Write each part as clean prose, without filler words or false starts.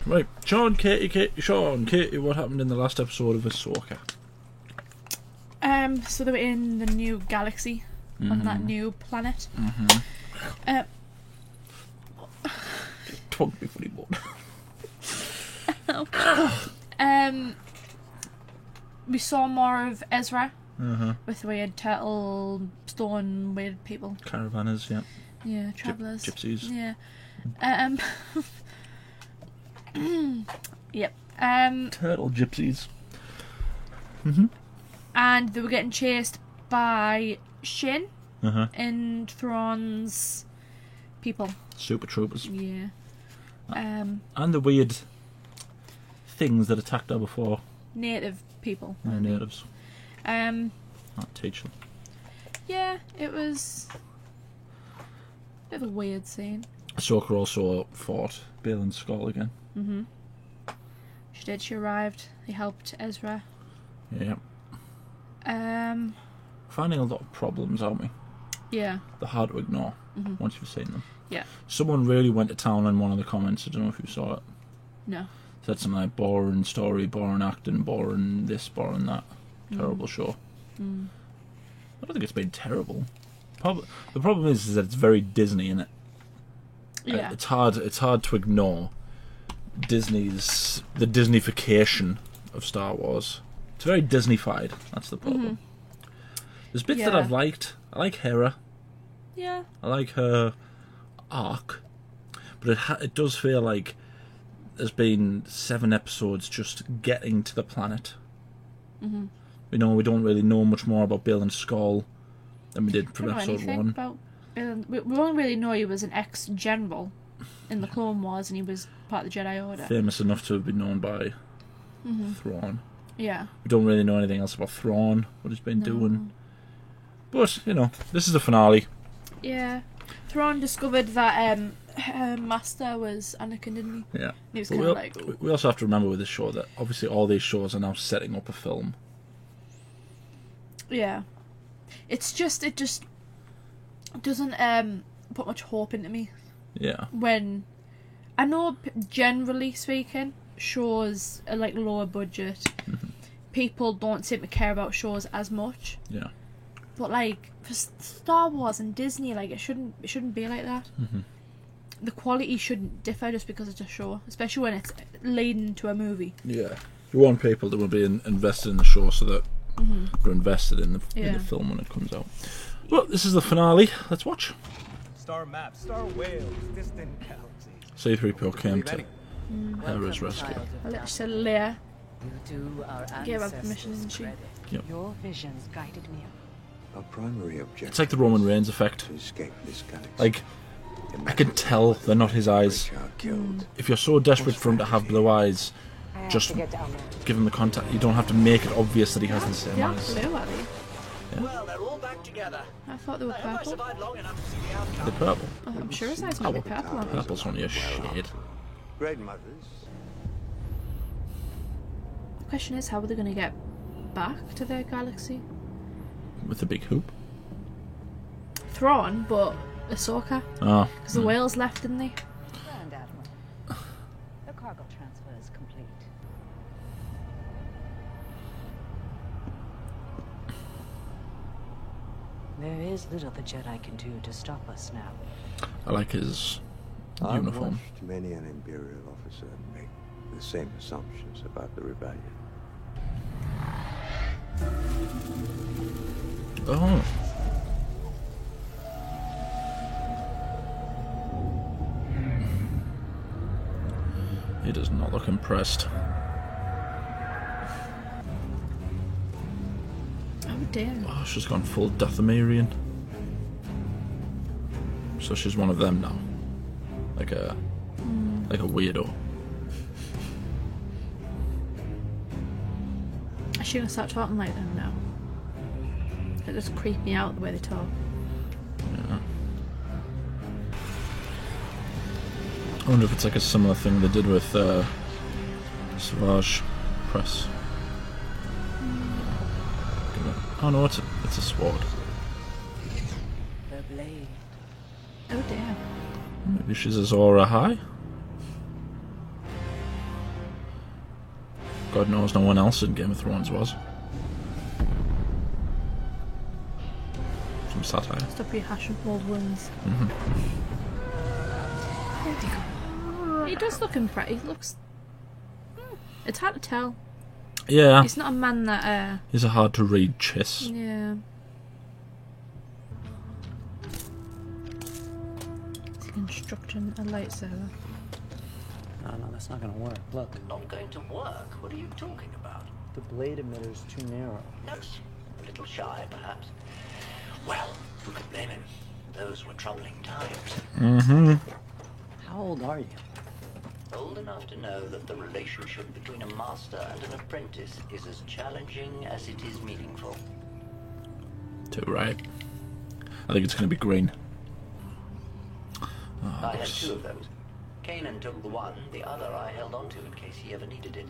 Right, Sean, Katie, what happened in the last episode of Ahsoka? So they were in the new galaxy on that new planet. Twunk me funny board. We saw more of Ezra with weird turtle stone weird people. Caravanners, yeah. Yeah, travellers. Gypsies. Yeah. Yep. Turtle gypsies. And they were getting chased by Shin Uh-huh. and Thrawn's people. Super troopers. Yeah. And the weird things that attacked her before. Native people. They're natives. Um. Not teach them. Yeah, it was a bit of a weird scene. Ahsoka also fought Baylan Skoll again. She did. She arrived. They helped Ezra. Yeah. Finding a lot of problems, aren't we? Yeah. They're hard to ignore once you've seen them. Yeah. Someone really went to town on one of the comments. I don't know if you saw it. No. Said something like boring story, boring acting, boring this, boring that. Terrible show. I don't think it's been terrible. The problem is that it's very Disney, innit? Yeah. It's hard to ignore the Disneyfication of Star Wars. It's very Disneyfied. That's the problem. There's bits that Yeah. I've liked. I like Hera. Yeah. I like her arc, but it does feel like there's been 7 episodes just getting to the planet. We don't really know much more about Baylan Skoll than we did from Don't know episode anything 1. about we only really know he was an ex-general in the Clone Wars and he was part of the Jedi Order. Famous enough to have been known by Thrawn. Yeah. We don't really know anything else about Thrawn, what he's been doing. But, this is the finale. Yeah. Thrawn discovered that her master was Anakin, didn't he? Yeah. And he was But kind of like... we also have to remember with this show that obviously all these shows are now setting up a film. Yeah. It just doesn't put much hope into me. Yeah. When I know, generally speaking, shows are like lower budget. People don't seem to care about shows as much. Yeah. But like for Star Wars and Disney, like it shouldn't be like that. The quality shouldn't differ just because it's a show, especially when it's leading to a movie. Yeah. You want people that will be invested in the show so that they're invested in the film when it comes out. Well, this is the finale. Let's watch. Star map, star whales, distant galaxies. C-3PO came to Hera's rescue. I literally said Leia. You do our Gave her ancestors permission, didn't she? credit. Yep. Your visions guided me. Our primary objective It's like the Roman Reigns effect. to escape this galaxy. Like, I can tell they're not his eyes. If you're so desperate for him to have blue eyes, just give him the contact. You don't have to make it obvious that he has the same They are eyes. blue, are they? Well, they're all back together. I thought they were I hope I purple. survived long enough to see the outcome. The purple. I'm sure his eyes might be purple. aren't they? Purple's only a shade. Great mothers. The question is, how are they going to get back to their galaxy? With the big hoop. Thrawn, but Ahsoka. Oh. Because the whales left, didn't they? Grand Admiral, the cargo transfer is complete. There is little the Jedi can do to stop us now. I like his I've uniform. watched many an Imperial officer make the same assumptions about the rebellion. Oh. He does not look impressed. Oh, dear. Oh, she's gone full Dathomirian. So she's one of them now. Like a weirdo. Is she going to start talking like them now? It just creep me out the way they talk. Yeah. I wonder if it's like a similar thing they did with Savage Press. Oh no, it's a sword. The blade. Oh dear. Maybe she's Azor Ahai? God knows no one else in Game of Thrones was. Some satire. Stop rehashing old wounds. He does look impressive. He looks. It's hard to tell. Yeah. He's not a man that. He's a hard to read chiss. Yeah. He's constructing a lightsaber. No, that's not gonna work. Look, Not going to work? What are you talking about? the blade emitter's too narrow. Yes, a little shy, perhaps. Well, who could blame him? Those were troubling times. How old are you? Old enough to know that the relationship between a master and an apprentice is as challenging as it is meaningful. Too right. I think it's going to be green. I had two of those. Kanan took the one, the other I held onto in case he ever needed it.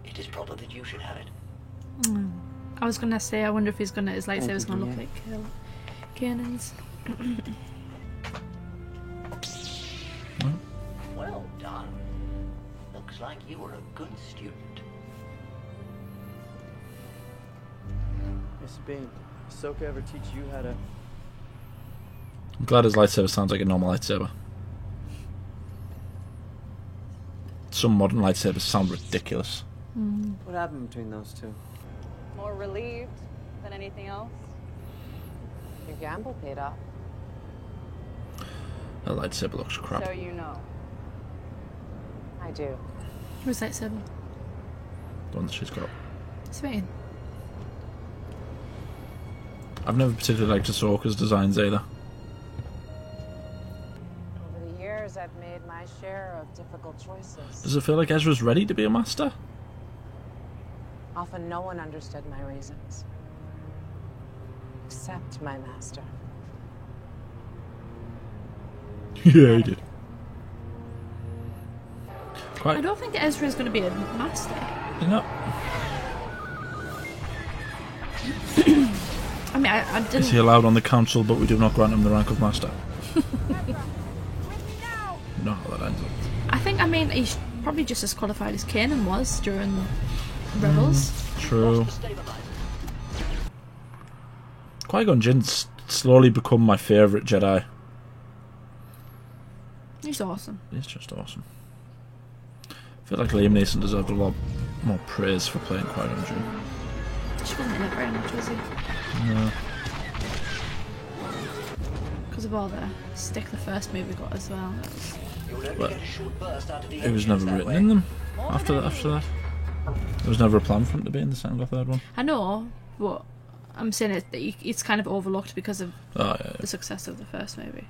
It is proper that you should have it. I was gonna say, I wonder if his lightsaber's gonna look yeah. like Kanan's. Well done. Looks like you were a good student. Miss Bane, Ahsoka ever teach you how to... I'm glad his lightsaber sounds like a normal lightsaber. Some modern lightsabers sound ridiculous. What happened between those two? More relieved than anything else. Your gamble paid off. That lightsaber looks crap. So you know. I do. Where's lightsaber? The one that she's got. Sweet. I've never particularly liked Ahsoka's designs either. Over the years, I've made my share of difficult choices. Does it feel like Ezra's ready to be a master? Often no one understood my reasons. Except my master. Yeah, he did. I Quite. don't think Ezra's gonna be a master. You know, I mean, I is didn't. he allowed on the council, but we do not grant him the rank of master? No, how that ends up. I mean, he's probably just as qualified as Kanan was during Rebels. True. Qui-Gon Jinn's slowly become my favourite Jedi. He's awesome. He's just awesome. I feel like Liam Neeson deserved a lot more praise for playing Qui-Gon Jinn. She wasn't in it very much, was he? No. Because of all the stick the first movie got as well. That was... You'll only Well, get a short burst out of the It was engines never that written way. in them after that. There was never a plan for him to be in the second or third one. I know, but I'm saying it's kind of overlooked because of Oh, yeah. the success of the first movie.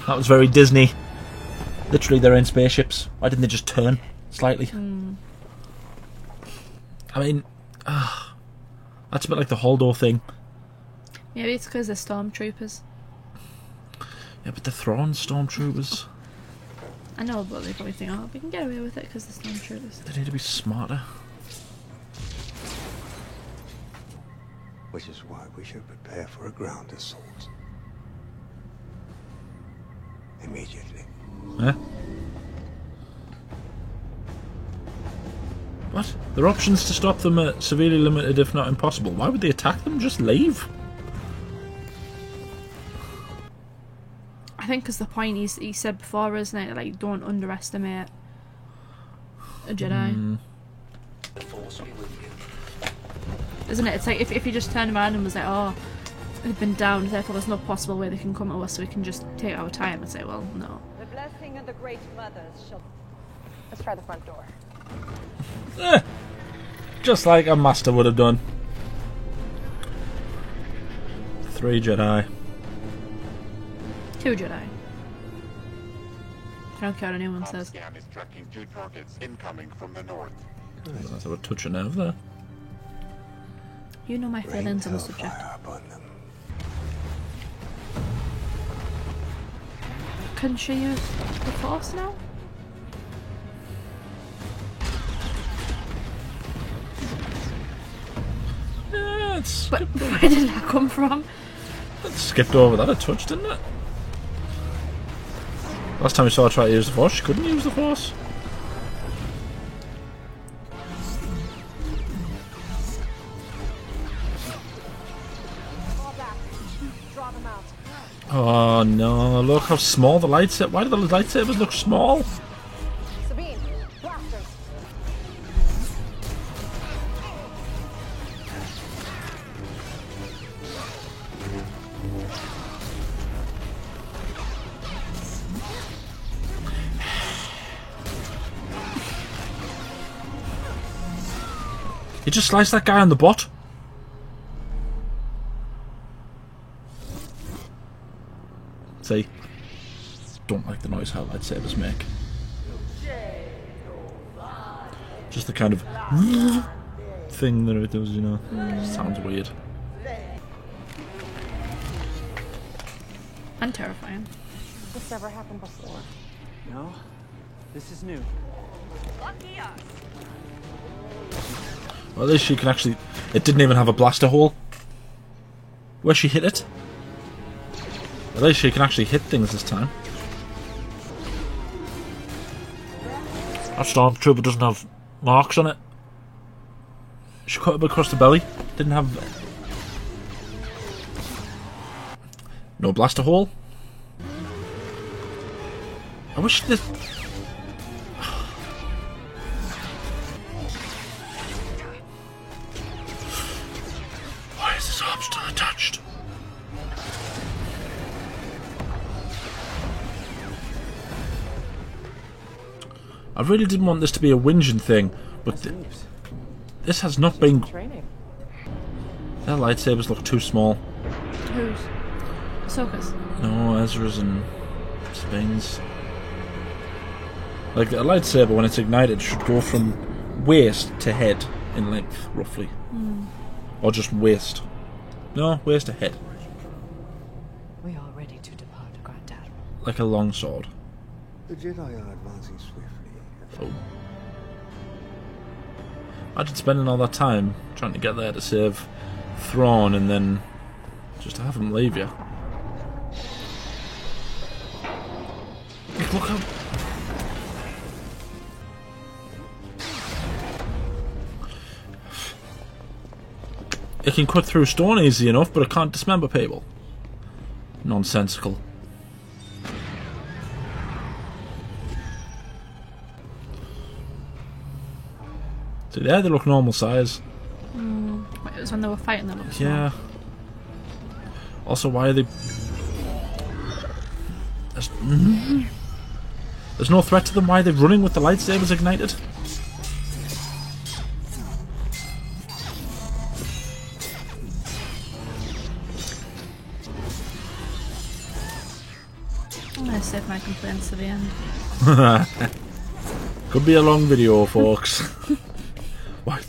That was very Disney. Literally, they're in spaceships. Why didn't they just turn slightly? I mean, that's a bit like the Holdo thing. Maybe it's because they're stormtroopers. Yeah, but the Thrawn stormtroopers. I know, but they probably think, oh, we can get away with it because they're stormtroopers. They need to be smarter. Which is why we should prepare for a ground assault. Immediately. Eh? What? Their options to stop them are severely limited, if not impossible. Why would they attack them? Just leave. I think because the point he said before, isn't it? Like, don't underestimate a Jedi. The Force be with you. Isn't it? It's like if you just turned around and was like, oh, they've been down, therefore there's no possible way they can come to us, so we can just take our time and say, well, no. The blessing of the Great Mothers shall... Let's try the front door. Just like a master would have done. 3 Jedi. 2 Jedi. I don't care what anyone says. Scan is tracking 2 targets incoming from the north. That's a touch of nerve there. You know my Bring feelings on the subject. hellfire upon them. Can she use the Force now? it's But where did that come from? it skipped over that a touch, didn't it? Last time we saw her try to use the Force, she couldn't use the Force. Oh no, look how small the lightsaber. Why do the lightsabers look small? Sabine, blasters. You just sliced that guy on the butt. See? Don't like the noise how lightsabers make. Just the kind of thing that it does, you know. Sounds weird. And terrifying. This ever happened before? No, this is new. Well, at least she can actually... It didn't even have a blaster hole where she hit it. At least she can actually hit things this time. That Stormtrooper doesn't have marks on it. She cut him across the belly. Didn't have... No blaster hole. I wish this... Why is this arm still attached? I really didn't want this to be a whinging thing, but this has not been... Training. Their lightsabers look too small. Whose? Ahsoka's. No, Ezra's and Sabine's. Like, a lightsaber, when it's ignited, should go from waist to head in length, roughly. Or just waist. No, waist to head. We are ready to depart, Grand Admiral. Like a long sword. The Jedi are advancing swiftly. Oh. Imagine spending all that time trying to get there to save Thrawn and then just to have him leave you. Look how... It can cut through stone easy enough, but it can't dismember people. Nonsensical. See there, they look normal size. It was when they were fighting them. Yeah. Also, why are they... There's no threat to them. Why are they running with the lightsabers ignited? I'm going to save my complaints to the end. Could be a long video, folks. Why?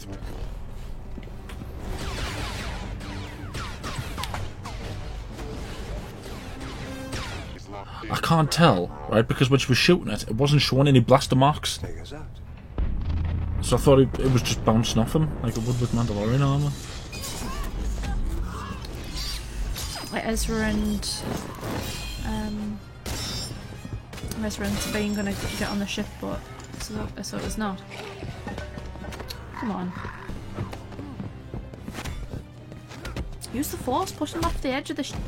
I can't tell, right? Because when she was shooting it, it wasn't showing any blaster marks. Take us out. So I thought it was just bouncing off him, like it would with Mandalorian armor. Like Ezra and Sabine gonna get on the ship, but so it's not. Come on. Use the Force, push them off the edge of the ship.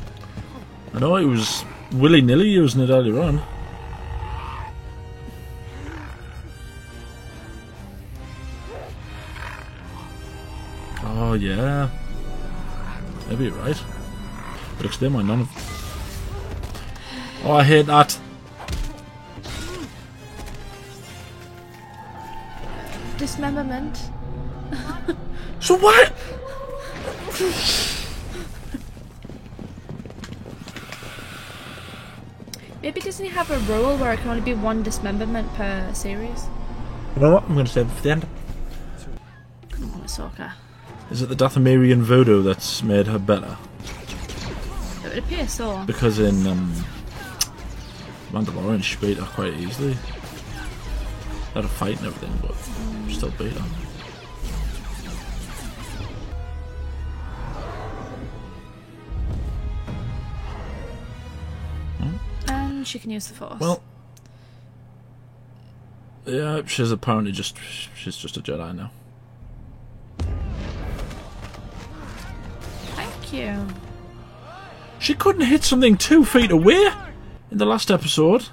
I know he was willy-nilly using it earlier on. Oh yeah. Maybe you're right. But explain why none of... Oh, I hate that. Dismemberment. So what? Maybe Disney have a rule where it can only be one dismemberment per series. You know what? I'm going to save it for the end. Come on, Ahsoka. Is it the Dathomirian voodoo that's made her better? It would appear so. Because in Mandalorian she beat her quite easily. Had a fight and everything, but she still beat her. she can use the Force. Well, yeah, she's just a Jedi now. Thank you. She couldn't hit something 2 feet away in the last episode.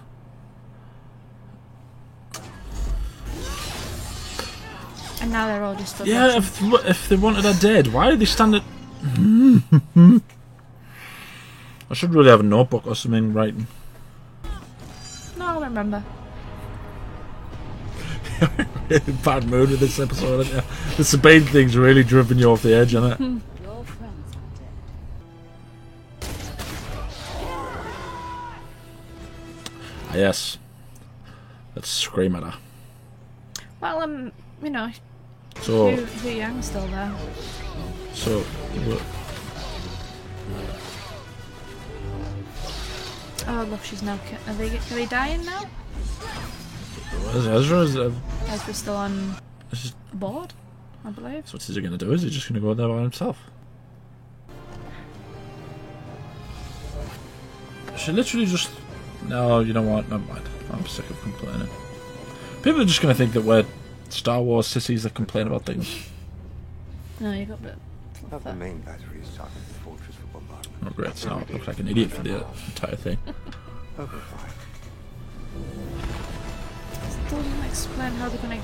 And now they're all just stood Yeah, watching. if they wanted her dead, why are they standing? I should really have a notebook or something writing. No, I'll remember. Bad mood with this episode, isn't you? The Sabine thing's really driven you off the edge, isn't it? Your friends are dead. Yes. Let's scream at her. Well, you know, So, Hu Yang's still there. so, Oh, look, she's now. Are they dying now? Ezra's. Ezra's still on This is, board, I believe. so what's he going to do? Is he just going to go there by himself? She literally just... No, you know what? Never mind. I'm sick of complaining. People are just going to think that we're Star Wars sissies that complain about things. No, you got a bit. Have the main batteries target the fortress for bombardment. Oh great, so now I look like an idiot for the entire thing. Okay, fine. Still doesn't explain how they're gonna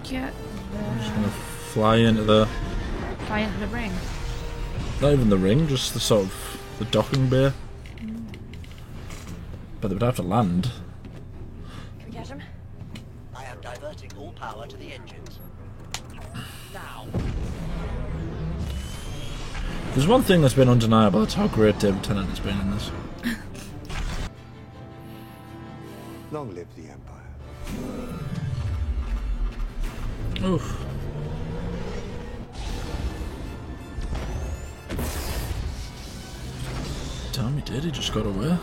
get I'm just there. going to fly into the... Fly into the ring. Not even the ring, just the sort of... the docking bay. But they would have to land. Can we get him? I am diverting all power to the engines. Now. There's one thing that's been undeniable, that's how great David Tennant has been in this. Long live the Empire. Oof. Damn, he did, he just got away.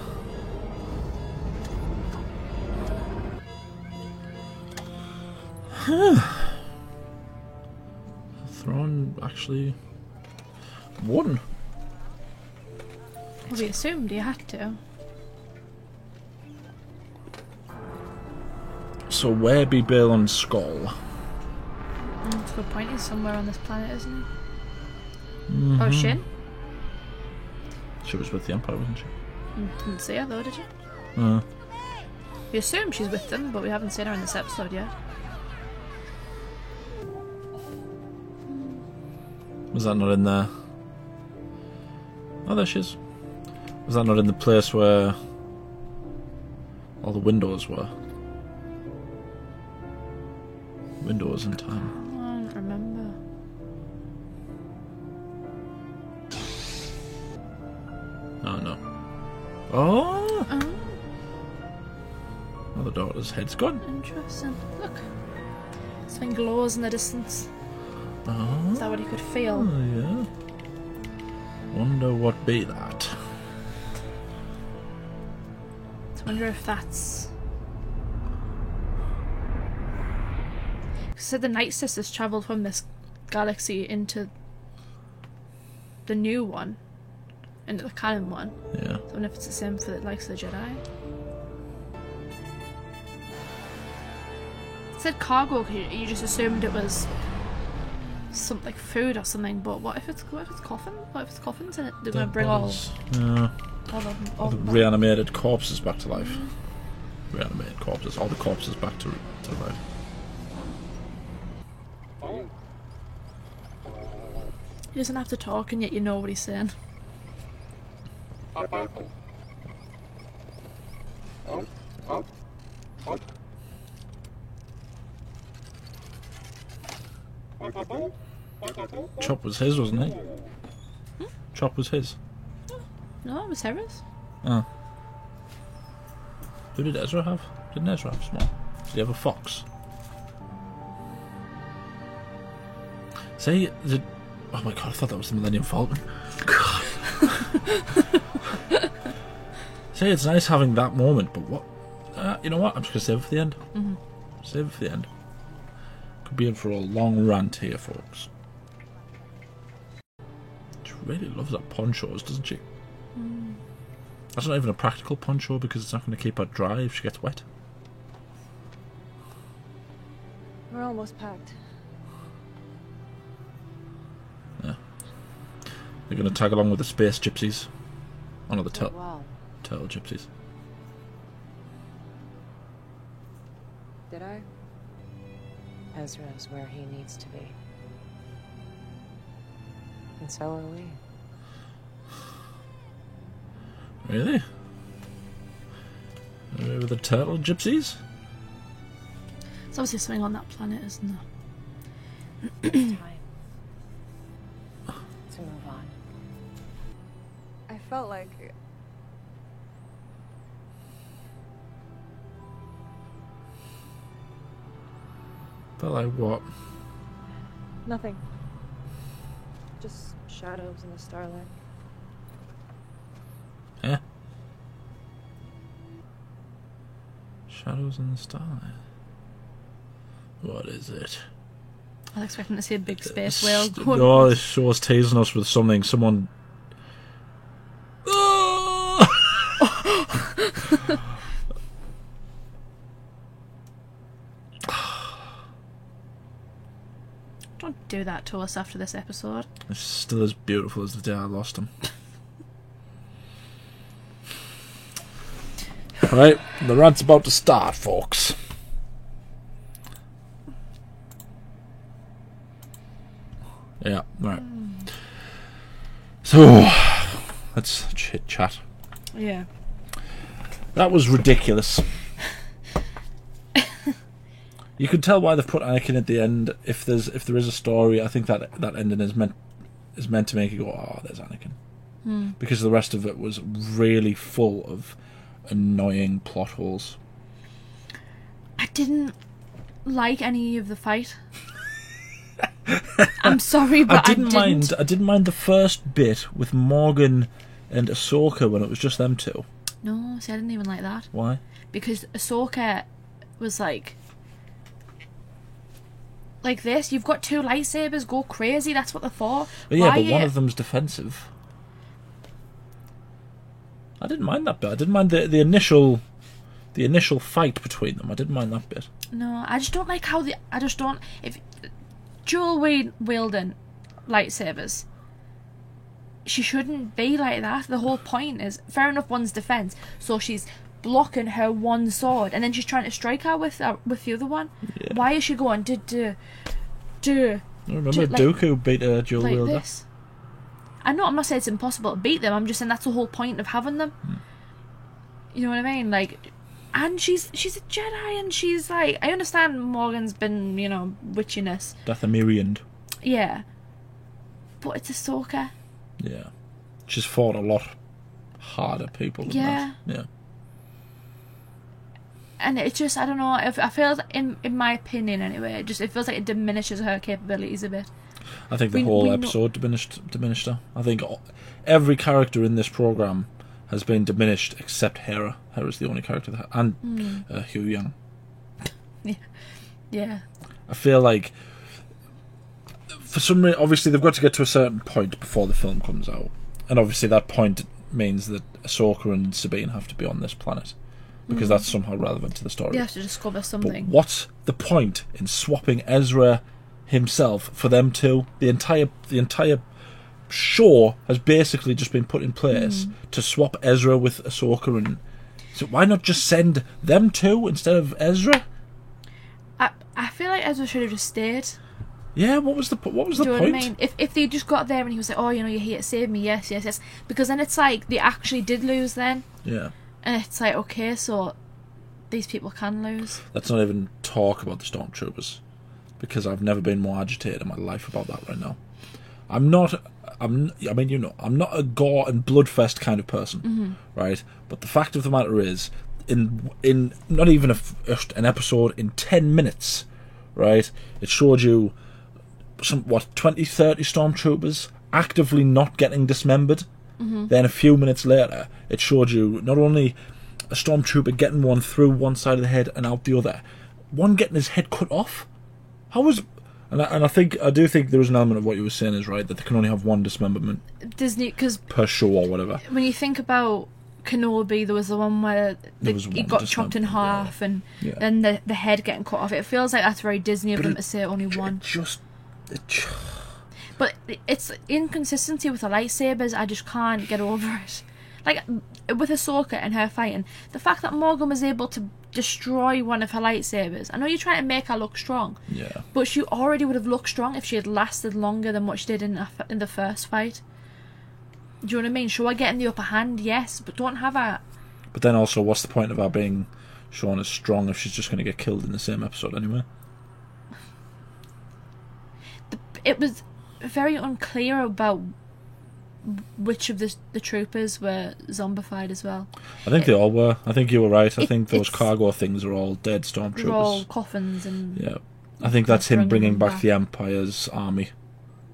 Thrawn actually won. Well, we assumed you had to. So where be Balon's skull? That's a good point. He's somewhere on this planet, isn't he? Oh, Shin? She was with the Empire, wasn't she? Didn't see her though, did you? Uh, We assume she's with them, but we haven't seen her in this episode yet. was that not in there? Oh, there she is. Was that not in the place where all the windows were? Windows in time. I don't remember. Oh no. Oh! Oh, Oh, the daughter's head's gone. interesting. Look. Something glows in the distance. Oh, Is that what he could feel? yeah. Wonder what be that. I wonder if that's... So the Night Sisters travelled from this galaxy into the new one, into the canon one. Yeah. I wonder if it's the same for the likes of the Jedi. It said cargo. You just assumed it was something like food or something. But what if it's coffin? What if it's coffins and they're going to bring all Yeah. all The the reanimated corpses back to life. Reanimated corpses. All the corpses back to life. He doesn't have to talk, and yet you know what he's saying. Chop was his, wasn't he? Chop was his. No, it was Hera's. Oh. Who did Ezra have? Didn't Ezra have small? Did he have a fox? Say, did... Oh my god, I thought that was the Millennium Falcon. God. Say, it's nice having that moment, but what... you know what? I'm just going to save it for the end. Mm-hmm. Save it for the end. Could be in for a long rant here, folks. She really loves her ponchos, doesn't she? That's not even a practical poncho because it's not going to keep her dry if she gets wet. We're almost packed. Yeah. They're going to tag along with the space gypsies. Oh no, the Wow. turtle gypsies. Did I? Ezra's where he needs to be. And so are we. Really? With the turtle gypsies? It's obviously something on that planet, isn't there? Time to move on. I felt like But like what? nothing. Just shadows in the starlight. Eh? Shadows in the starlight. What is it? I was expecting to see a big space whale going. No, this show's teasing us with something. Someone. Don't do that to us after this episode. It's still as beautiful as the day I lost him. Right, the rant's about to start, folks. Yeah, right. So, let's chit chat. Yeah. That was ridiculous. You can tell why they've put Anakin at the end. If there is a story, I think that ending is meant to make you go, "Oh, there's Anakin," because the rest of it was really full of annoying plot holes. I didn't like any of the fight. I'm sorry, but I didn't mind. I didn't mind the first bit with Morgan and Ahsoka when it was just them two. No, see, I didn't even like that. Why? Because Ahsoka was like this. You've got two lightsabers. Go crazy. That's what they're for. But yeah, Why but one of them's defensive. I didn't mind that bit. I didn't mind the initial fight between them. I didn't mind that bit. No, I just don't like how if Joel wielding lightsabers, she shouldn't be like that. The whole point is, fair enough, one's defense, so she's blocking her one sword, and then she's trying to strike her with the other one. Yeah. Why is she going I remember Dooku beat a dual like wielder. this? I'm not saying it's impossible to beat them. I'm just saying that's the whole point of having them. You know what I mean? Like, and she's a Jedi, and she's like, I understand Morgan's been, witchiness. Dathomirian. Yeah, but it's Ahsoka. Yeah, she's fought a lot harder people than that. Yeah. And it just, I don't know, I feel, in my opinion anyway, it feels like it diminishes her capabilities a bit. I think the whole episode diminished her. I think every character in this program has been diminished except Hera. Hera's the only character that, and Hugh Young. Yeah. I feel like for some reason, obviously they've got to get to a certain point before the film comes out, and obviously that point means that Ahsoka and Sabine have to be on this planet because that's somehow relevant to the story. They have to discover something. But what's the point in swapping Ezra himself for them two? The entire show has basically just been put in place to swap Ezra with Ahsoka, and so why not just send them two instead of Ezra? I feel like Ezra should have just stayed. Yeah, what was the point? Do you know what I mean? If they just got there and he was like, "Oh, you're here to save me," yes, because then it's like they actually did lose then. Yeah. And it's like, okay, so these people can lose. Let's not even talk about the Stormtroopers, because I've never been more agitated in my life about that right now. I'm not a gore and bloodfest kind of person, right? But the fact of the matter is, in not even an episode, in 10 minutes, right, it showed you 20, 30 Stormtroopers actively not getting dismembered. Then a few minutes later, it showed you not only a Stormtrooper getting one through one side of the head and out the other, one getting his head cut off. How was... And I do think there is an element of what you were saying is right, that they can only have one dismemberment Disney, because per show or whatever. when you think about Kenobi, there was the one where There was he one got just chopped in then, half, and Yeah. then the head getting cut off. It feels like that's very Disney of But them it- to say only one. But it's inconsistency with the lightsabers. I just can't get over it. Like with Ahsoka and her fighting, the fact that Morgan was able to destroy one of her lightsabers. I know you're trying to make her look strong, Yeah. but she already would have looked strong if she had lasted longer than what she did in the first fight. Do you know what I mean? Show her getting the upper hand, yes, but don't have her. But then also, what's the point of her being shown as strong if she's just going to get killed in the same episode anyway? It was very unclear about which of the troopers were zombified as well. I think they all were. I think you were right. I think those it's- cargo things are all dead They were all stormtroopers. coffins and Yeah. I think that's him bringing bringing them back back. the Empire's army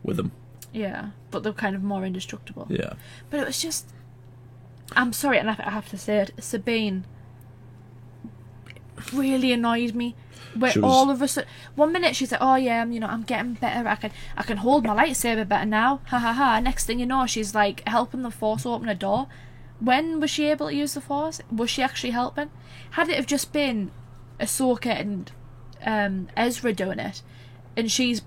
with him. yeah, but they're kind of more indestructible. Yeah. But it was just, I'm sorry, and I have to say it, Sabine really annoyed me. Where She was- all of a sudden, one minute she's like, "Oh yeah, I'm getting better. I can hold my lightsaber better now." Ha ha ha. Next thing you know, she's like helping the Force open a door. When was she able to use the Force? Was she actually helping? Had it have just been Ahsoka and Ezra doing it, and she's,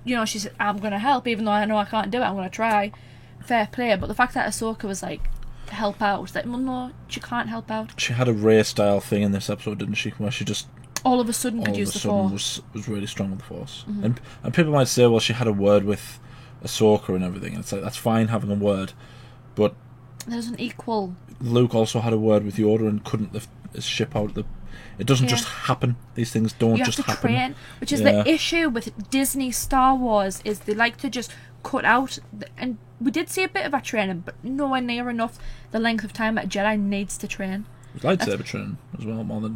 she said, "I'm gonna help, even though I know I can't do it. I'm gonna try." Fair play. But the fact that Ahsoka was like, help out, like, well, no, she can't help out. She had a Rey style thing in this episode, didn't she? Where she just All of a sudden all could of a use the sudden Force. was really strong with the Force. Mm-hmm. And people might say, well, she had a word with Ahsoka and everything. And it's like, that's fine having a word. But There's an equal. Luke also had a word with Yoda and couldn't lift his ship out of the... It doesn't Yeah. just happen. These things don't You have just to happen. train, which is Yeah. the issue with Disney Star Wars, is they like to just cut out, and we did see a bit of that training, but nowhere near enough the length of time that a Jedi needs to train. Lightsaber training as well, more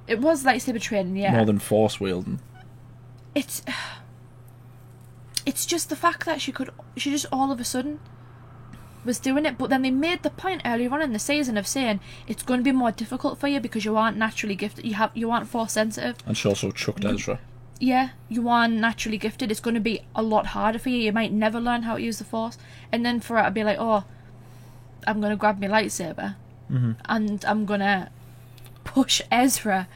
It was lightsaber training, yeah. than Force wielding. It's just the fact that she just all of a sudden was doing it, but then they made the point earlier on in the season of saying it's going to be more difficult for you because you aren't naturally gifted. You aren't Force sensitive. And she also chucked Ezra. Yeah, you aren't naturally gifted. It's going to be a lot harder for you. You might never learn how to use the Force, and then for her to be like, "Oh, I'm going to grab my lightsaber, and I'm going to push Ezra."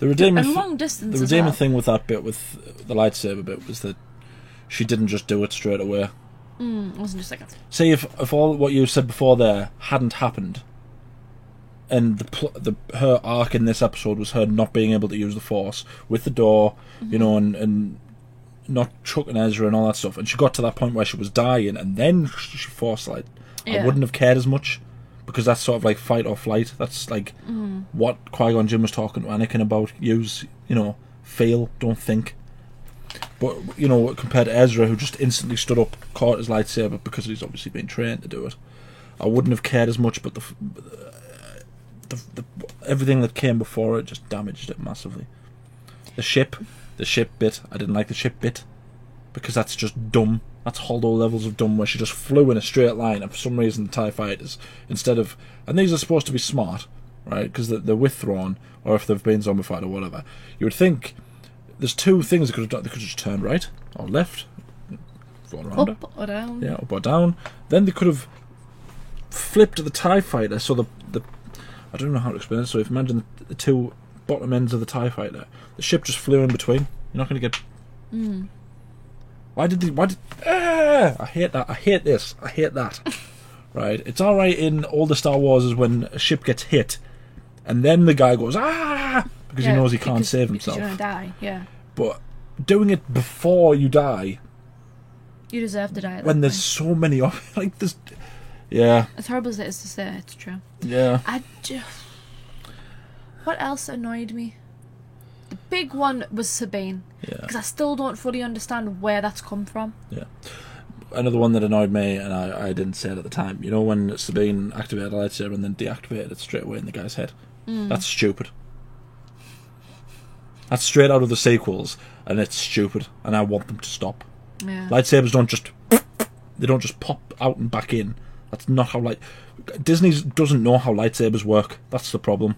The redeeming, And long distance the as redeeming well. thing with that bit, with the lightsaber bit, was that she didn't just do it straight away. It wasn't just like See, if all what you said before there hadn't happened, and her arc in this episode was her not being able to use the Force with the door, and not chucking Ezra and all that stuff, and she got to that point where she was dying, and then she Force light, I Yeah. wouldn't have cared as much, because that's sort of like fight or flight. That's like what Qui-Gon Jinn was talking to Anakin about. Use, feel, don't think. But, compared to Ezra, who just instantly stood up, caught his lightsaber, because he's obviously been trained to do it, I wouldn't have cared as much, but the everything that came before it just damaged it massively. The ship bit, I didn't like the ship bit, because that's just dumb. That's Holdo levels of dumb, where she just flew in a straight line, and for some reason the TIE fighters, instead of... And these are supposed to be smart, right, because they're withdrawn, or if they've been zombified or whatever. You would think... There's two things they could have done. They could have just turned right or left, gone around her. up or down. Yeah, up or down. Then they could have flipped the TIE fighter. So the I don't know how to explain it. So if you imagine the two bottom ends of the TIE fighter, the ship just flew in between. You're not going to get. Why did? I hate that. I hate this. I hate that. Right. It's all right in all the Star Wars is when a ship gets hit, and then the guy goes because he knows he can't save himself. Because you're gonna die. Yeah, But doing it before you die, you deserve to die. At when that there's point. so many of there's, yeah, As horrible as it is to say, it's true. yeah. What else annoyed me? The big one was Sabine. Yeah. Because I still don't fully understand where that's come from. Yeah. Another one that annoyed me, and I didn't say it at the time. You know when Sabine activated a lightsaber and then deactivated it straight away in the guy's head? That's stupid. That's straight out of the sequels, and it's stupid, and I want them to stop. Yeah. Lightsabers don't just pop out and back in. That's not how Disney doesn't know how lightsabers work. That's the problem.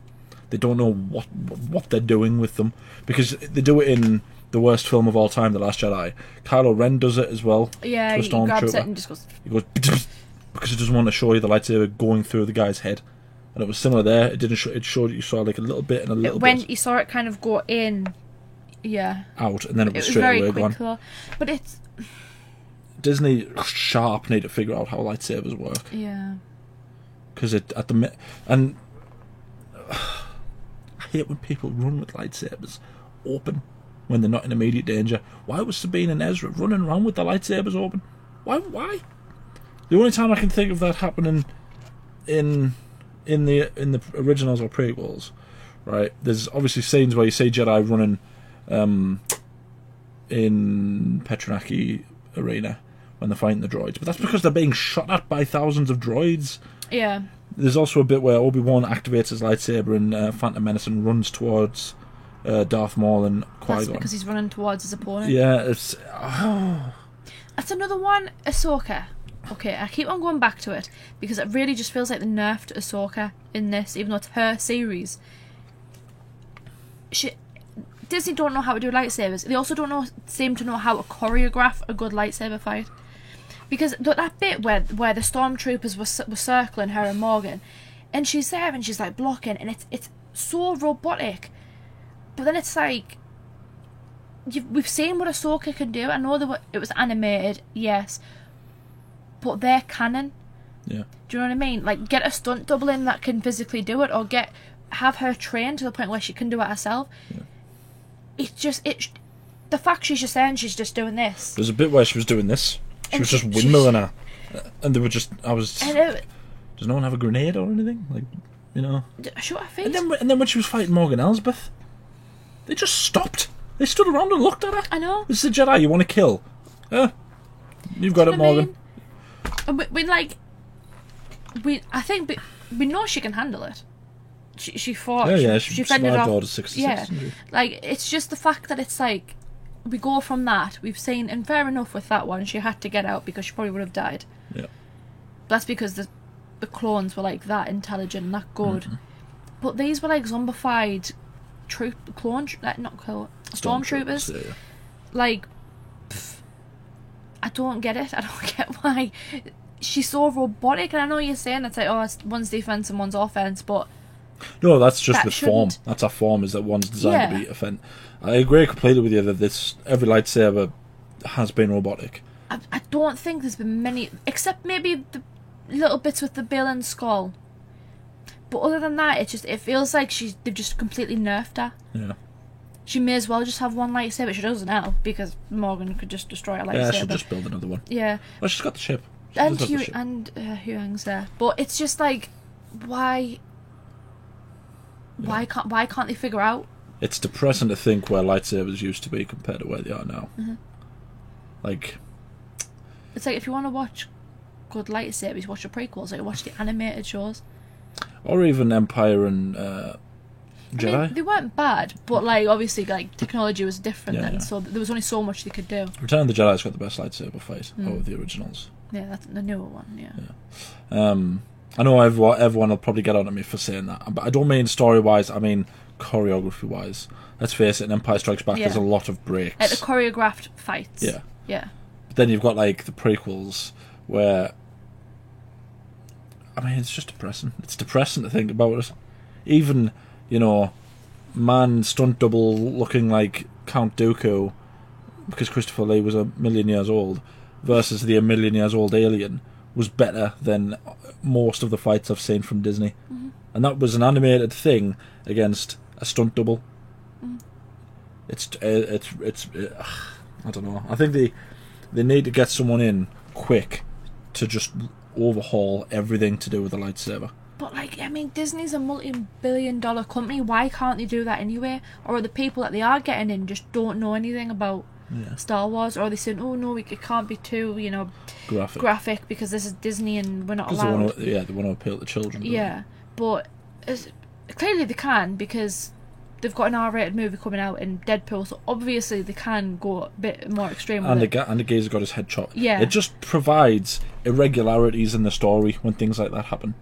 They don't know what they're doing with them, because they do it in the worst film of all time, The Last Jedi. Kylo Ren does it as well. Yeah, to a he grabs stormtrooper. it and just goes... He goes because he doesn't want to show you the lightsaber going through the guy's head. And it was similar there. It didn't show. It showed you saw like a little bit and a little When bit you saw it kind of go in, yeah. out, and then it was It was straight very away quick gone. though. But it's, Disney sharp need to figure out how lightsabers work, yeah. because and I hate when people run with lightsabers open when they're not in immediate danger. Why was Sabine and Ezra running around with the lightsabers open? Why? The only time I can think of that happening in the originals or prequels, right? There's obviously scenes where you see Jedi running in Petranaki Arena when they're fighting the droids, but that's because they're being shot at by thousands of droids. Yeah. There's also a bit where Obi-Wan activates his lightsaber in Phantom Menace and runs towards Darth Maul and That's Qui-Gon. because he's running towards his opponent. Yeah, it's... That's another one, Ahsoka. Okay, I keep on going back to it because it really just feels like they nerfed Ahsoka in this, even though it's her series. Disney don't know how to do lightsabers. They also seem to know how to choreograph a good lightsaber fight. Because that bit where the stormtroopers were circling her and Morgan, and she's there and she's like blocking, and it's so robotic. But then it's like, we've seen what Ahsoka can do. I know it was animated, yes, but they're canon. Yeah. Do you know what I mean? Like, get a stunt double in that can physically do it, or have her trained to the point where she can do it herself. Yeah. The fact she's just there and she's just doing this. There's a bit where she was doing this. She was just windmilling her, and they were just. Does no one have a grenade or anything? Like, you know. Shoot her face. And then when she was fighting Morgan Elsbeth, they just stopped. They stood around and looked at her. I know. This is a Jedi you want to kill. You've got it, Morgan. I think we know she can handle it. She fought. Yeah, she fended off. Order 66. Yeah, like, it's just the fact that it's like, we go from that. We've seen, and fair enough with that one, she had to get out because she probably would have died. Yeah. That's because the clones were like that intelligent and that good. Mm-hmm. But these were like zombified stormtroopers. Yeah. Like, I don't get it. I don't get why she's so robotic. And I know you're saying it's like, oh, it's one's defense and one's offense, but no, that's just with form. That's our form, is that one's designed to be offensive. I agree completely with you that every lightsaber has been robotic. I don't think there's been many, except maybe the little bits with the bill and skull. But other than that, it feels like they've just completely nerfed her. Yeah. She may as well just have one lightsaber. She doesn't now, because Morgan could just destroy a lightsaber. Yeah, she'll just build another one. Yeah. Well, she's got the ship. Huyang's there. But it's just like, why can't they figure out? It's depressing to think where lightsabers used to be compared to where they are now. Mm-hmm. Like, it's like, if you want to watch good lightsabers, watch the prequels. Like, watch the animated shows. Or even Empire and Jedi. I mean, they weren't bad, but like, obviously, like, technology was different then, so there was only so much they could do. Return of the Jedi's got the best lightsaber fight out of the originals. Yeah, that's the newer one. Yeah. I know everyone will probably get on at me for saying that, but I don't mean story-wise. I mean choreography-wise. Let's face it, in Empire Strikes Back, there's a lot of breaks. The choreographed fights. Yeah. Yeah. But then you've got like the prequels where, I mean, it's just depressing. It's depressing to think about it. Even, man stunt double looking like Count Dooku, because Christopher Lee was 1,000,000 years old, versus the 1,000,000 years old alien, was better than most of the fights I've seen from Disney. Mm-hmm. And that was an animated thing against a stunt double. Mm. It's I don't know. I think they need to get someone in quick to just overhaul everything to do with the lightsaber. But like, I mean, Disney's a multi-billion-dollar company. Why can't they do that anyway? Or are the people that they are getting in just don't know anything about Star Wars? Or are they saying, oh no, it can't be too, graphic because this is Disney and we're not allowed? They want to appeal to children. Yeah, but clearly they can, because they've got an R-rated movie coming out in Deadpool, so obviously they can go a bit more extreme with it. And the guy's got his head chopped. Yeah. It just provides irregularities in the story when things like that happen.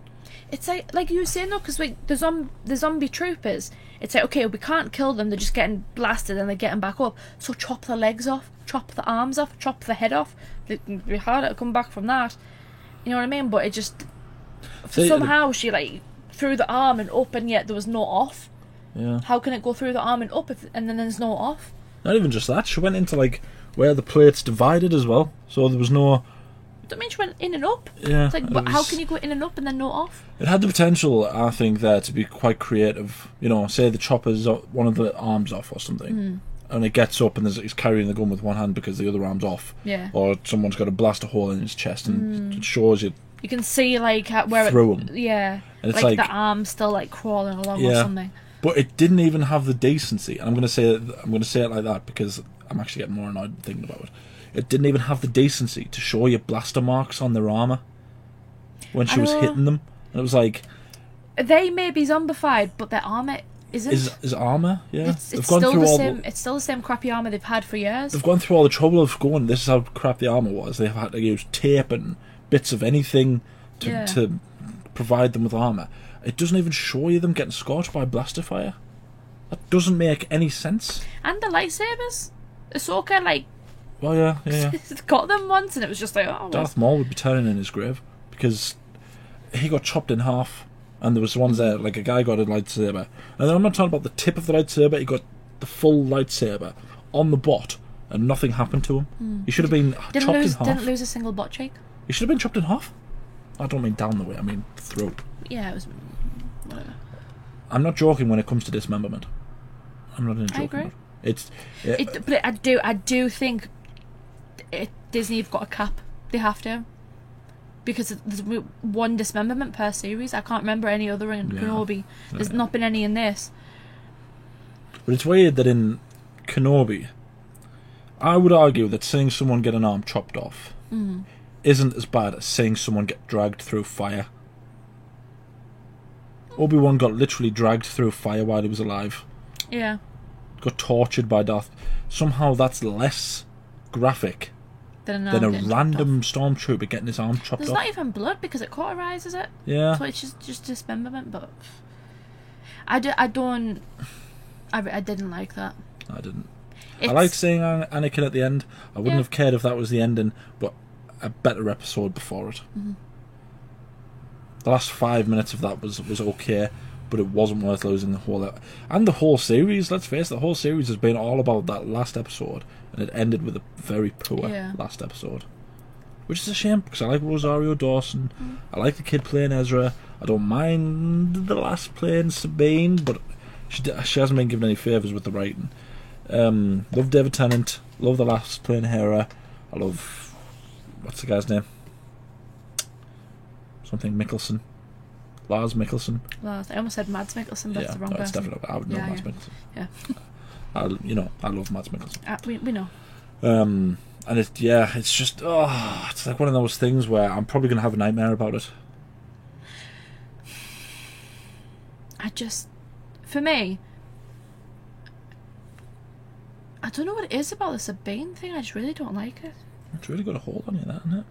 It's like you were saying though, because like the zombie troopers, it's like, okay, we can't kill them, they're just getting blasted and they're getting back up, so chop the legs off, chop the arms off, chop the head off. It'd be harder to come back from that. You know what I mean? But it just, somehow she like through the arm and up, and yet there was no off. Yeah. How can it go through the arm and up and then there's no off? Not even just that. She went into like where the plates divided as well, so there was no. That means she went in and up. Yeah. It's like, but how can you go in and up and then no off? It had the potential, I think, there to be quite creative. You know, say the chopper's one of the arms off or something, and it gets up and he's carrying the gun with one hand because the other arm's off. Yeah. Or someone's got a blaster hole in his chest, and it shows you. You can see like where through him. Yeah. And it's like like the arm's still like crawling along or Yeah. something. But it didn't even have the decency, and I'm going to say it like that because I'm actually getting more annoyed thinking about it. It didn't even have the decency to show you blaster marks on their armour when she was hitting them. And it was like... They may be zombified, but their armour isn't. Is armour? Yeah. It's still the same. It's still the same crappy armour they've had for years. They've gone through all the trouble of going, this is how crap the armour was. They've had to use tape and bits of anything to provide them with armour. It doesn't even show you them getting scorched by blaster fire. That doesn't make any sense. And the lightsabers. Ahsoka, like... Well, yeah. got them once, and it was just like, oh... Well. Darth Maul would be turning in his grave, because he got chopped in half, and there was ones there, like a guy got a lightsaber. And then I'm not talking about the tip of the lightsaber, he got the full lightsaber on the bot, and nothing happened to him. He should have been chopped in half. Didn't lose a single bot cheek. He should have been chopped in half. I don't mean down the way, I mean throat. Yeah, it was... whatever. I'm not joking when it comes to dismemberment. I'm not in a joking I agree. mode. But I do think Disney have got a cap. They have to, because there's one dismemberment per series. I can't remember any other in Kenobi. There's not been any in this. But it's weird that in Kenobi, I would argue that seeing someone get an arm chopped off isn't as bad as seeing someone get dragged through fire. Obi-Wan got literally dragged through fire while he was alive. Yeah. Got tortured by Darth. Somehow that's less graphic than a random stormtrooper getting his arm chopped off. There's not even blood because it cauterizes it. Yeah. So it's just dismemberment, but I didn't like that. I didn't. I liked seeing Anakin at the end. I wouldn't have cared if that was the ending, but a better episode before it. The last 5 minutes of that was okay, but it wasn't worth losing the whole... And the whole series, let's face it, the whole series has been all about that last episode, and it ended with a very poor last episode. Which is a shame, because I like Rosario Dawson, I like the kid playing Ezra, I don't mind the last playing Sabine, but she hasn't been given any favours with the writing. Love David Tennant, love the last playing Hera, I love... what's the guy's name? Something Mikkelsen. Lars Mikkelsen. I almost said Mads Mikkelsen, but that's the wrong person. It's definitely, I would know Mads Mikkelsen. Yeah. I love Mads Mikkelsen. We know. And it's just, it's like one of those things where I'm probably going to have a nightmare about it. For me, I don't know what it is about the Sabine thing, I just really don't like it. It's really got a hold on you, that, isn't it?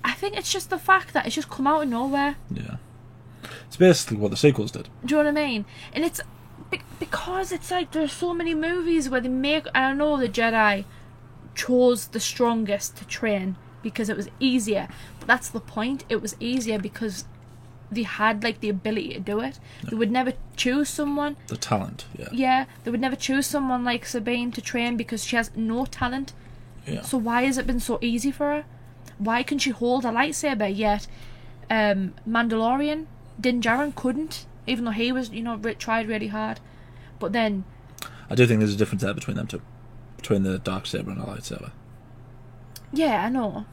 I think it's just the fact that it's just come out of nowhere. Yeah. It's basically what the sequels did. Do you know what I mean? And it's because it's like there's so many movies where they make... And I know the Jedi chose the strongest to train because it was easier. But that's the point. It was easier because they had like the ability to do it. Yeah. They would never choose someone... The talent, yeah. Yeah, they would never choose someone like Sabine to train because she has no talent. Yeah. So why has it been so easy for her? Why can she hold a lightsaber, yet Mandalorian, Din Djarin couldn't, even though he was, tried really hard. But then... I do think there's a difference there between them two. Between the Darksaber and the lightsaber. Yeah, I know.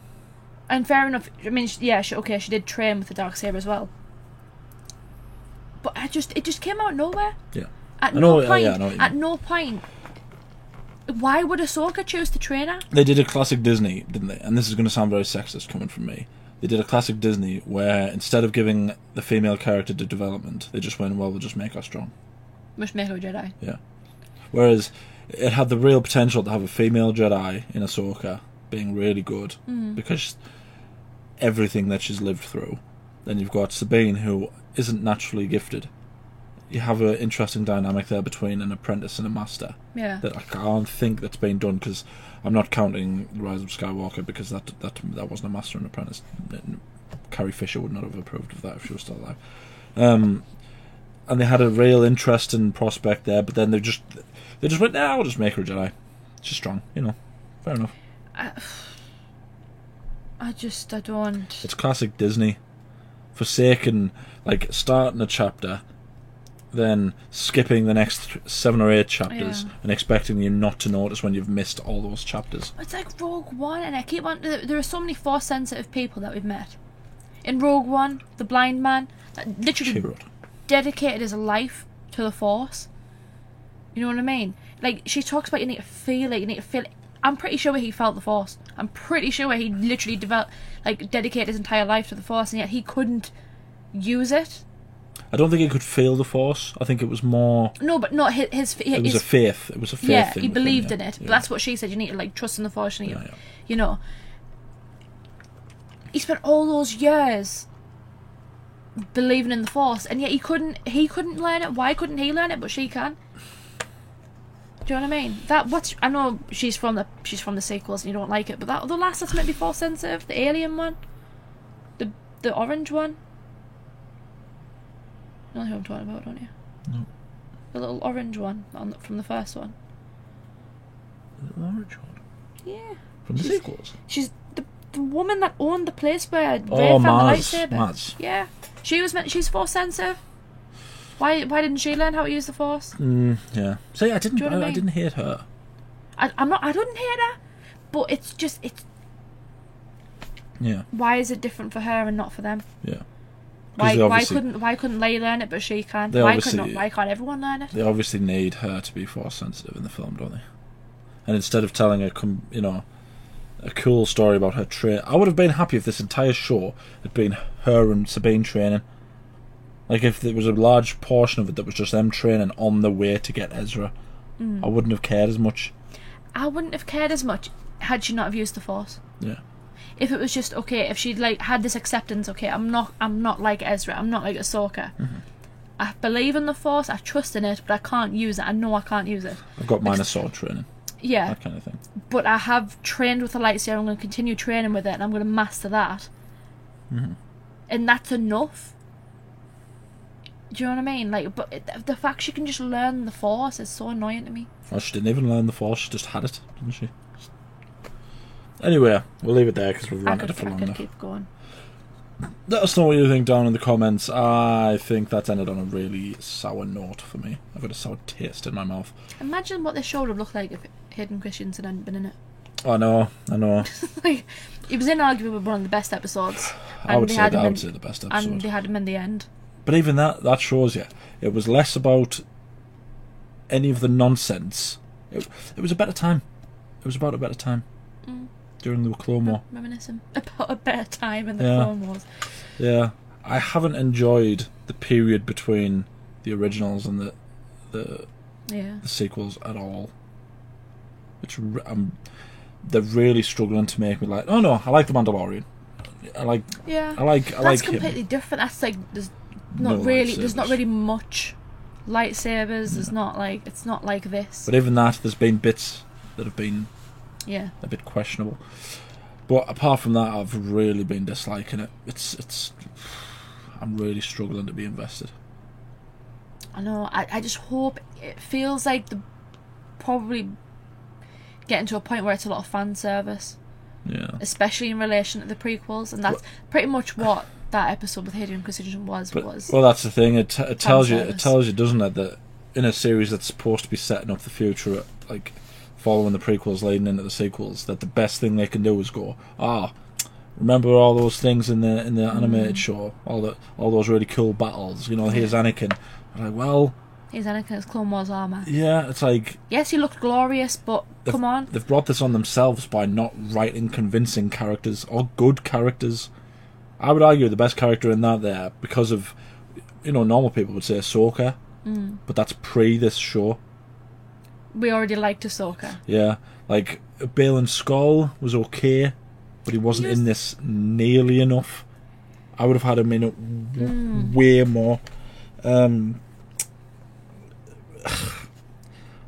And fair enough, I mean, she did train with the Darksaber as well. But it just came out of nowhere. Yeah. At no point... Why would Ahsoka choose to train her? They did a classic Disney, didn't they? And this is going to sound very sexist coming from me. They did a classic Disney where instead of giving the female character the development, they just went, well, we'll just make her strong. Just make her a Jedi. Yeah. Whereas it had the real potential to have a female Jedi in Ahsoka being really good because everything that she's lived through. Then you've got Sabine, who isn't naturally gifted. You have an interesting dynamic there between an apprentice and a master. Yeah. That I can't think that's been done, because I'm not counting Rise of Skywalker, because that wasn't a master and apprentice. Carrie Fisher would not have approved of that if she was still alive. and they had a real interesting prospect there, but then they just went, nah, I'll just make her a Jedi. She's strong, you know. Fair enough. I don't. It's classic Disney. Forsaking, like, starting a chapter, then skipping the next 7 or 8 chapters, and expecting you not to notice when you've missed all those chapters. It's like Rogue One, and I keep on. There are so many Force-sensitive people that we've met. In Rogue One, the blind man, that literally dedicated his life to the Force. You know what I mean? Like, she talks about you need to feel it, I'm pretty sure he felt the Force. I'm pretty sure he literally dedicated his entire life to the Force, and yet he couldn't use it. I don't think he could feel the Force. I think it was more... No, but not his it was a faith. It was a faith thing. Yeah, he believed in it. But that's what she said. You need to, like, trust in the Force. You know. He spent all those years believing in the Force, and yet he couldn't learn it. Why couldn't he learn it, but she can? Do you know what I mean? I know she's from the sequels and you don't like it, but the last that's meant to be Force sensitive, the alien one, the orange one. You know who I'm talking about, don't you? No. The little orange one from the first one. The little orange one. Yeah. From the sequels. She's the woman that owned the place where Rey Maz. found the lightsaber. Maz. Yeah. She's Force sensitive. Why didn't she learn how to use the Force? Yeah. See, I didn't. Do you know what I mean? I didn't hate her. I didn't hate her, but it's. Yeah. Why is it different for her and not for them? Yeah. Why couldn't Leia learn it but she can? Why can't everyone learn it? They obviously need her to be Force sensitive in the film, don't they? And instead of telling a cool story about her train, I would have been happy if this entire show had been her and Sabine training. Like, if there was a large portion of it that was just them training on the way to get Ezra, I wouldn't have cared as much. I wouldn't have cared as much had she not have used the Force. Yeah. If it was just, okay, if she'd, like, had this acceptance, okay, I'm not like Ezra, I'm not like Ahsoka. Mm-hmm. I believe in the Force, I trust in it, but I can't use it. I know I can't use it. I've got minor sword training. Yeah. That kind of thing. But I have trained with the lightsaber, I'm going to continue training with it, and I'm going to master that. Mm-hmm. And that's enough. Do you know what I mean? Like, but the fact she can just learn the Force is so annoying to me. Well, she didn't even learn the Force, she just had it, didn't she? Anyway, we'll leave it there because we've run out of for long enough. Keep going. Let us know what you think down in the comments. I think that's ended on a really sour note for me. I've got a sour taste in my mouth. Imagine what this show would have looked like if Hayden Christensen hadn't been in it. I know. Like, he was in arguably one of the best episodes. I would say the best episode. And they had him in the end. But even that shows you, it was less about any of the nonsense. It was a better time. It was about a better time. During the Clone War. Reminiscing about a better time in the Clone Wars. Yeah. I haven't enjoyed the period between the originals and the sequels at all. They're really struggling to make me like, oh no, I like the Mandalorian. I like That's completely different. That's like there's not really much lightsabers. There's not like, it's not like this. But even that, there's been bits that have been a bit questionable. But apart from that, I've really been disliking it. It's I'm really struggling to be invested. I know. I just hope it feels like the probably getting to a point where it's a lot of fan service. Yeah. Especially in relation to the prequels, and that's pretty much what that episode with Hayden Christensen was. Well, that's the thing. It tells you, doesn't it, that in a series that's supposed to be setting up the future, like following the prequels, leading into the sequels, that the best thing they can do is go, remember all those things in the animated show, all those really cool battles. You know, here's Anakin. I'm like, well, here's Anakin's Clone Wars armor. Yeah, it's like, yes, he looked glorious, but come on. They've brought this on themselves by not writing convincing characters or good characters. I would argue the best character in that there, because of, normal people would say Ahsoka, but that's pre this show. We already liked Ahsoka. Yeah, like Baylan Skoll was okay, but he wasn't in this nearly enough. I would have had him in it way more. I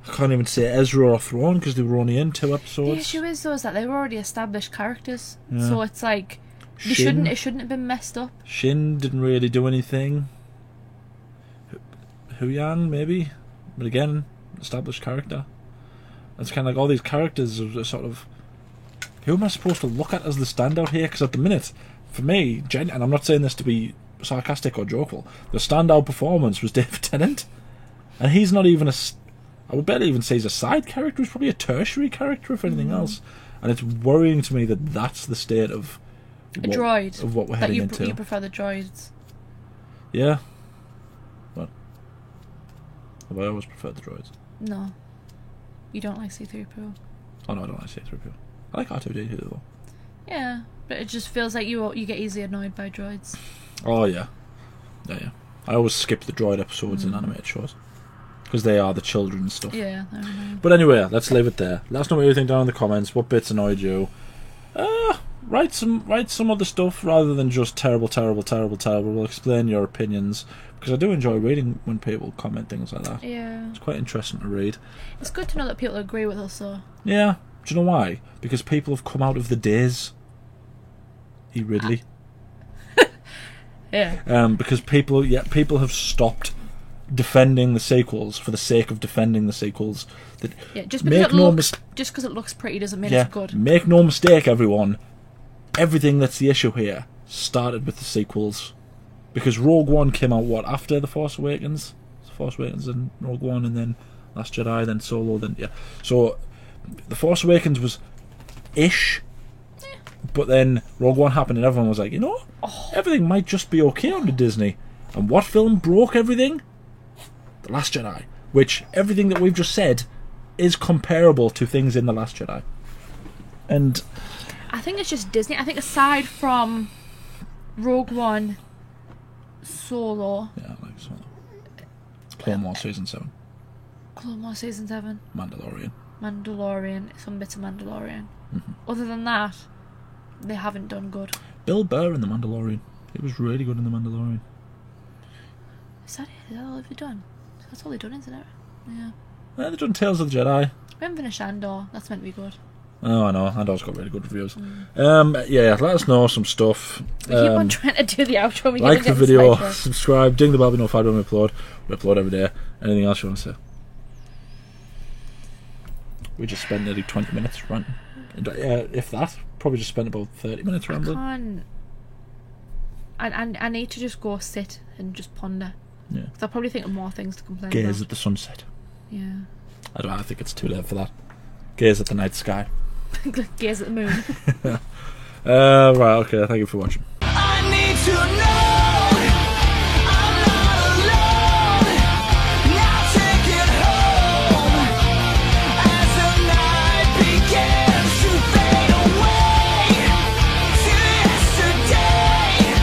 can't even say Ezra or Thrawn because they were only in 2 episodes. The issue is though is that they were already established characters, so it's like it shouldn't have been messed up. Shin didn't really do anything. Huyang, maybe. But again, established character. It's kind of like all these characters are sort of... Who am I supposed to look at as the standout here? Because at the minute, for me, and I'm not saying this to be sarcastic or jovial, the standout performance was David Tennant. And he's not even I would barely even say he's a side character. He's probably a tertiary character, if anything else. And it's worrying to me that that's the state of... A droid. Of what we're heading into. You prefer the droids. Yeah. What? Have I always preferred the droids? No. You don't like C-3PO. Oh no, I don't like C-3PO. I like R2-D2 though. Yeah, but it just feels like you get easily annoyed by droids. Oh yeah. Yeah. I always skip the droid episodes in animated shows. Because they are the children's stuff. Yeah, I know. But anyway, let's leave it there. Let us know what you think down in the comments. What bits annoyed you? Write some other stuff rather than just terrible. We'll explain your opinions, because I do enjoy reading when people comment things like that. Yeah. It's quite interesting to read. It's good to know that people agree with us, though. Yeah. Do you know why? Because people have come out of the days. E. Ridley. Yeah. Because people have stopped defending the sequels for the sake of defending the sequels. Just because it looks pretty doesn't mean it's good. Make no mistake, everyone. Everything that's the issue here started with the sequels, because Rogue One came out after The Force Awakens. Force Awakens and Rogue One, and then Last Jedi, then Solo, then So The Force Awakens was ish. But then Rogue One happened and everyone was like, everything might just be okay under Disney. And what film broke everything? The Last Jedi. Which, everything that we've just said is comparable to things in The Last Jedi. And I think it's just Disney. I think aside from Rogue One, Solo... Yeah, I like Solo. Clone Wars Season 7. Clone Wars Season 7. Mandalorian. Some bits of Mandalorian. Other than that, they haven't done good. Bill Burr in The Mandalorian. He was really good in The Mandalorian. Is that it? Is that all they've done? That's all they've done, isn't it? Yeah. They've done Tales of the Jedi. We haven't finished Andor. That's meant to be good. Oh, I know. Andor's got really good reviews. Let us know some stuff. We keep on trying to do the outro. We like the video, subscribe, ding the bell, be notified when we upload. We upload every day. Anything else you want to say? We just spent nearly 20 minutes ranting. If that, probably just spent about 30 minutes rambling. I need to just go sit and just ponder. Yeah. Because I'll probably think of more things to complain Gaze about. at the sunset. Yeah. I think it's too late for that. Gaze at the night sky. Gaze at the moon. Right, okay, thank you for watching. I need to know.